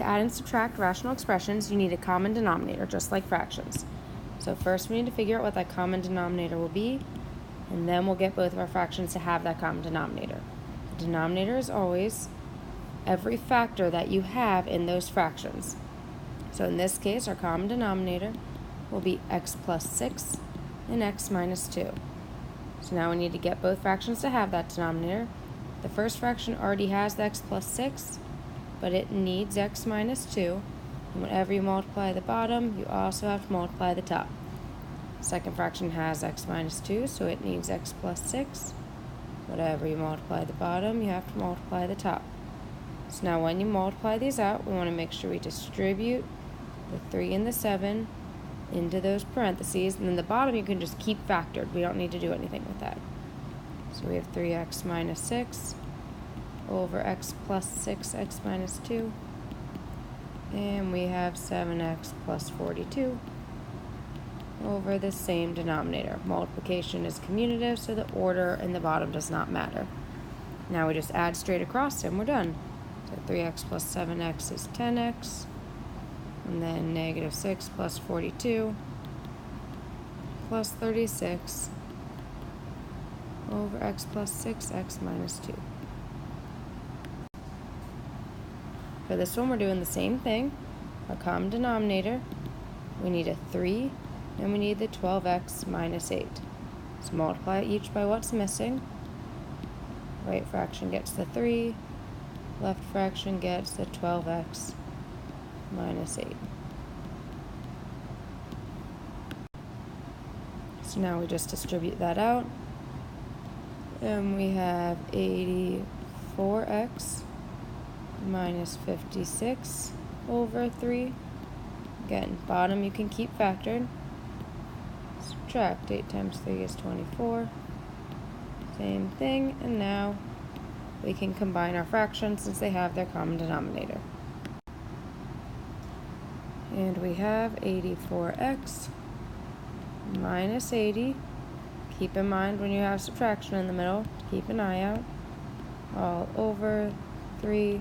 To add and subtract rational expressions, you need a common denominator, just like fractions. So first we need to figure out what that common denominator will be, and then we'll get both of our fractions to have that common denominator. The denominator is always every factor that you have in those fractions. So in this case, our common denominator will be x plus 6 and x minus 2. So now we need to get both fractions to have that denominator. The first fraction already has the x plus 6, but it needs x minus 2. And whenever you multiply the bottom, you also have to multiply the top. The second fraction has x minus 2, so it needs x plus 6. Whatever you multiply the bottom, you have to multiply the top. So now when you multiply these out, we want to make sure we distribute the 3 and the 7 into those parentheses, and then the bottom you can just keep factored. We don't need to do anything with that. So we have 3x minus 6 over x plus 6, x minus 2, and we have 7x plus 42 over the same denominator. Multiplication is commutative, so the order in the bottom does not matter. Now we just add straight across and we're done. So 3x plus 7x is 10x, and then negative 6 plus 42 plus 36 over x plus 6, x minus 2. For this one, we're doing the same thing. Our common denominator, we need a 3, and we need the 12x minus 8. So multiply each by what's missing. Right fraction gets the 3, left fraction gets the 12x minus 8. So now we just distribute that out, and we have 84x minus 56 over 3. Again, bottom you can keep factored. Subtract 8 times 3 is 24. Same thing, and now we can combine our fractions since they have their common denominator. And we have 84x minus 80. Keep in mind when you have subtraction in the middle, keep an eye out. All over 3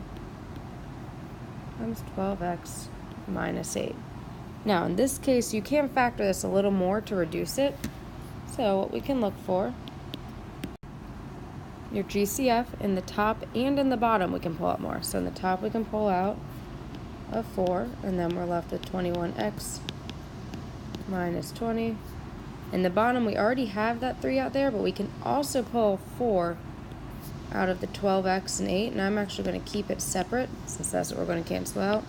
times 12x minus 8. Now in this case, you can factor this a little more to reduce it. So what we can look for, your GCF in the top and in the bottom we can pull out more. So in the top we can pull out a 4, and then we're left with 21x minus 20. In the bottom we already have that 3 out there, but we can also pull 4 out of the 12x and 8, and I'm actually going to keep it separate since that's what we're going to cancel out.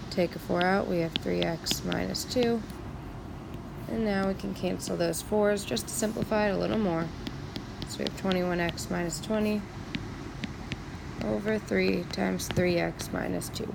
Take a 4 out, we have 3x minus 2, and now we can cancel those 4's just to simplify it a little more. So we have 21x minus 20 over 3 times 3x minus 2.